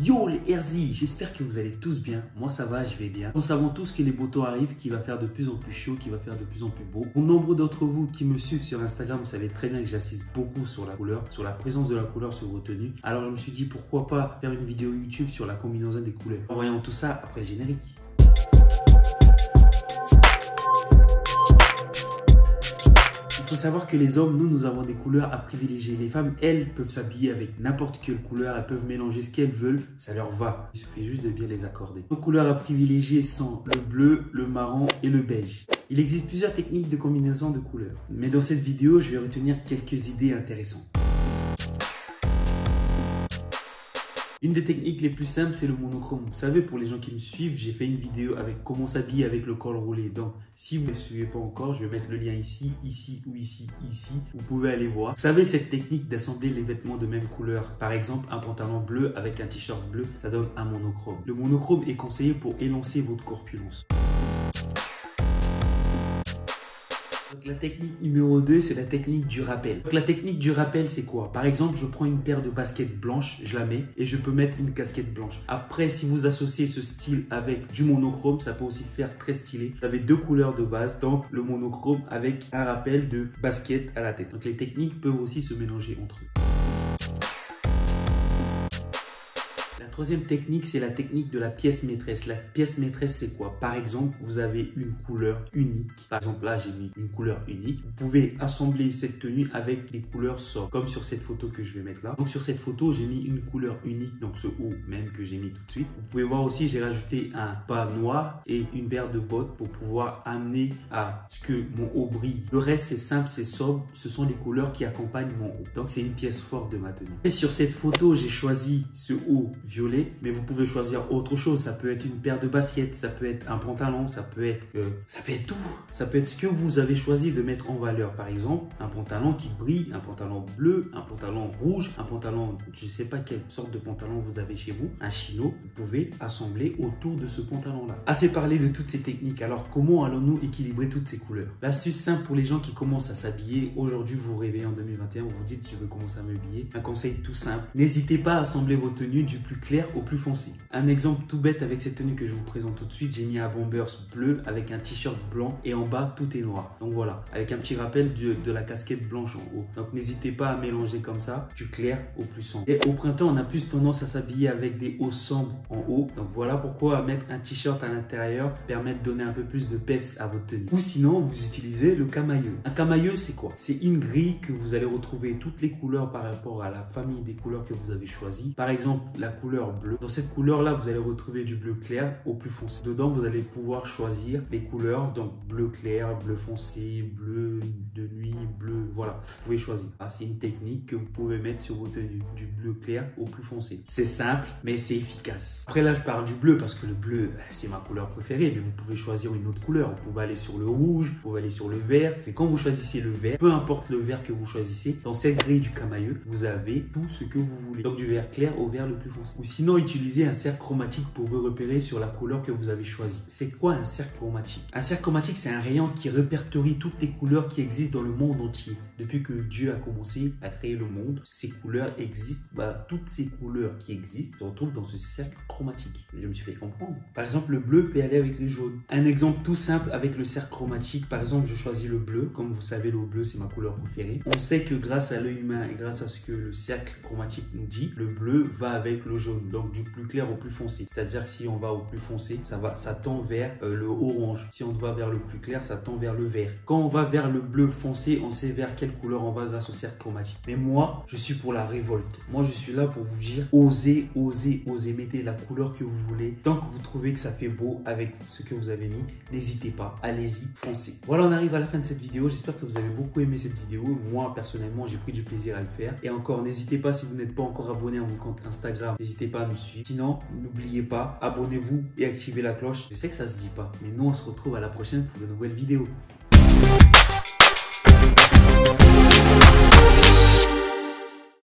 Yo les RZ, j'espère que vous allez tous bien. Moi ça va, je vais bien. Nous savons tous que les beaux temps arrivent, qu'il va faire de plus en plus chaud, qu'il va faire de plus en plus beau. Pour nombre d'entre vous qui me suivent sur Instagram, vous savez très bien que j'insiste beaucoup sur la couleur, sur la présence de la couleur sur vos tenues. Alors je me suis dit pourquoi pas faire une vidéo YouTube sur la combinaison des couleurs. Voyons tout ça après le générique. Il faut savoir que les hommes, nous avons des couleurs à privilégier. Les femmes, elles, peuvent s'habiller avec n'importe quelle couleur. Elles peuvent mélanger ce qu'elles veulent. Ça leur va. Il suffit juste de bien les accorder. Nos couleurs à privilégier sont le bleu, le marron et le beige. Il existe plusieurs techniques de combinaison de couleurs. Mais dans cette vidéo, je vais retenir quelques idées intéressantes. Une des techniques les plus simples, c'est le monochrome. Vous savez, pour les gens qui me suivent, j'ai fait une vidéo avec comment s'habiller avec le col roulé. Donc, si vous ne me suivez pas encore, je vais mettre le lien ici, ici ou ici, ici. Vous pouvez aller voir. Vous savez, cette technique d'assembler les vêtements de même couleur. Par exemple, un pantalon bleu avec un t-shirt bleu, ça donne un monochrome. Le monochrome est conseillé pour élancer votre corpulence. Donc, la technique numéro 2, c'est la technique du rappel. Donc, la technique du rappel, c'est quoi? Par exemple, je prends une paire de baskets blanches, je la mets et je peux mettre une casquette blanche. Après, si vous associez ce style avec du monochrome, ça peut aussi faire très stylé. Vous avez deux couleurs de base, donc le monochrome avec un rappel de basket à la tête. Donc, les techniques peuvent aussi se mélanger entre eux. La troisième technique, c'est la technique de la pièce maîtresse. La pièce maîtresse, c'est quoi? Par exemple, vous avez une couleur unique. Par exemple, là, j'ai mis une couleur unique. Vous pouvez assembler cette tenue avec des couleurs sobres, comme sur cette photo que je vais mettre là. Donc, sur cette photo, j'ai mis une couleur unique, donc ce haut même que j'ai mis tout de suite. Vous pouvez voir aussi, j'ai rajouté un bas noir et une paire de bottes pour pouvoir amener à ce que mon haut brille. Le reste, c'est simple, c'est sobre. Ce sont les couleurs qui accompagnent mon haut. Donc, c'est une pièce forte de ma tenue. Et sur cette photo, j'ai choisi ce haut violet, mais vous pouvez choisir autre chose. Ça peut être une paire de baskets, ça peut être un pantalon, ça peut être tout. Ça peut être ce que vous avez choisi de mettre en valeur. Par exemple, un pantalon qui brille, un pantalon bleu, un pantalon rouge, un pantalon, je ne sais pas quelle sorte de pantalon vous avez chez vous, un chino, vous pouvez assembler autour de ce pantalon-là. Assez parlé de toutes ces techniques. Alors, comment allons-nous équilibrer toutes ces couleurs? L'astuce simple pour les gens qui commencent à s'habiller. Aujourd'hui, vous vous réveillez en 2021, vous vous dites, je veux commencer à m'habiller. Un conseil tout simple. N'hésitez pas à assembler vos tenues du plus clair au plus foncé. Un exemple tout bête avec cette tenue que je vous présente tout de suite, j'ai mis un bombers bleu avec un t-shirt blanc et en bas tout est noir. Donc voilà, avec un petit rappel de la casquette blanche en haut. Donc n'hésitez pas à mélanger comme ça, du clair au plus sombre. Et au printemps, on a plus tendance à s'habiller avec des hauts sombres en haut. Donc voilà pourquoi mettre un t-shirt à l'intérieur permet de donner un peu plus de peps à votre tenue. Ou sinon, vous utilisez le camailleux. Un camailleux, c'est quoi? C'est une grille que vous allez retrouver toutes les couleurs par rapport à la famille des couleurs que vous avez choisies. Par exemple, la couleur bleu. Dans cette couleur-là, vous allez retrouver du bleu clair au plus foncé. Dedans, vous allez pouvoir choisir des couleurs, donc bleu clair, bleu foncé, bleu de nuit, bleu, voilà. Vous pouvez choisir. Ah, c'est une technique que vous pouvez mettre sur vos tenues, du bleu clair au plus foncé. C'est simple, mais c'est efficace. Après là, je parle du bleu parce que le bleu, c'est ma couleur préférée, mais vous pouvez choisir une autre couleur. Vous pouvez aller sur le rouge, vous pouvez aller sur le vert. Mais quand vous choisissez le vert, peu importe le vert que vous choisissez, dans cette grille du camailleux, vous avez tout ce que vous voulez. Donc du vert clair au vert le plus foncé. Ou sinon, utilisez un cercle chromatique pour vous repérer sur la couleur que vous avez choisie. C'est quoi un cercle chromatique? Un cercle chromatique, c'est un rayon qui répertorie toutes les couleurs qui existent dans le monde entier. Depuis que Dieu a commencé à créer le monde, ces couleurs existent. Toutes ces couleurs qui existent se retrouvent dans ce cercle chromatique. Je me suis fait comprendre. Par exemple, le bleu peut aller avec le jaune. Un exemple tout simple avec le cercle chromatique. Par exemple, je choisis le bleu. Comme vous savez, le bleu, c'est ma couleur préférée. On sait que grâce à l'œil humain et grâce à ce que le cercle chromatique nous dit, le bleu va avec le jaune. Donc, du plus clair au plus foncé. C'est-à-dire que si on va au plus foncé, ça tend vers le orange. Si on va vers le plus clair, ça tend vers le vert. Quand on va vers le bleu foncé, on sait vers quelle couleur on va grâce au cercle chromatique. Mais moi, je suis pour la révolte. Moi, je suis là pour vous dire, osez, osez, osez. Mettez la couleur que vous voulez. Tant que vous trouvez que ça fait beau avec ce que vous avez mis, n'hésitez pas. Allez-y, foncez. Voilà, on arrive à la fin de cette vidéo. J'espère que vous avez beaucoup aimé cette vidéo. Moi, personnellement, j'ai pris du plaisir à le faire. Et encore, n'hésitez pas, si vous n'êtes pas encore abonné à mon compte Instagram, n'hésitez pas à nous suivre. Sinon, n'oubliez pas, abonnez-vous et activez la cloche. Je sais que ça se dit pas, mais nous on se retrouve à la prochaine pour de nouvelles vidéos.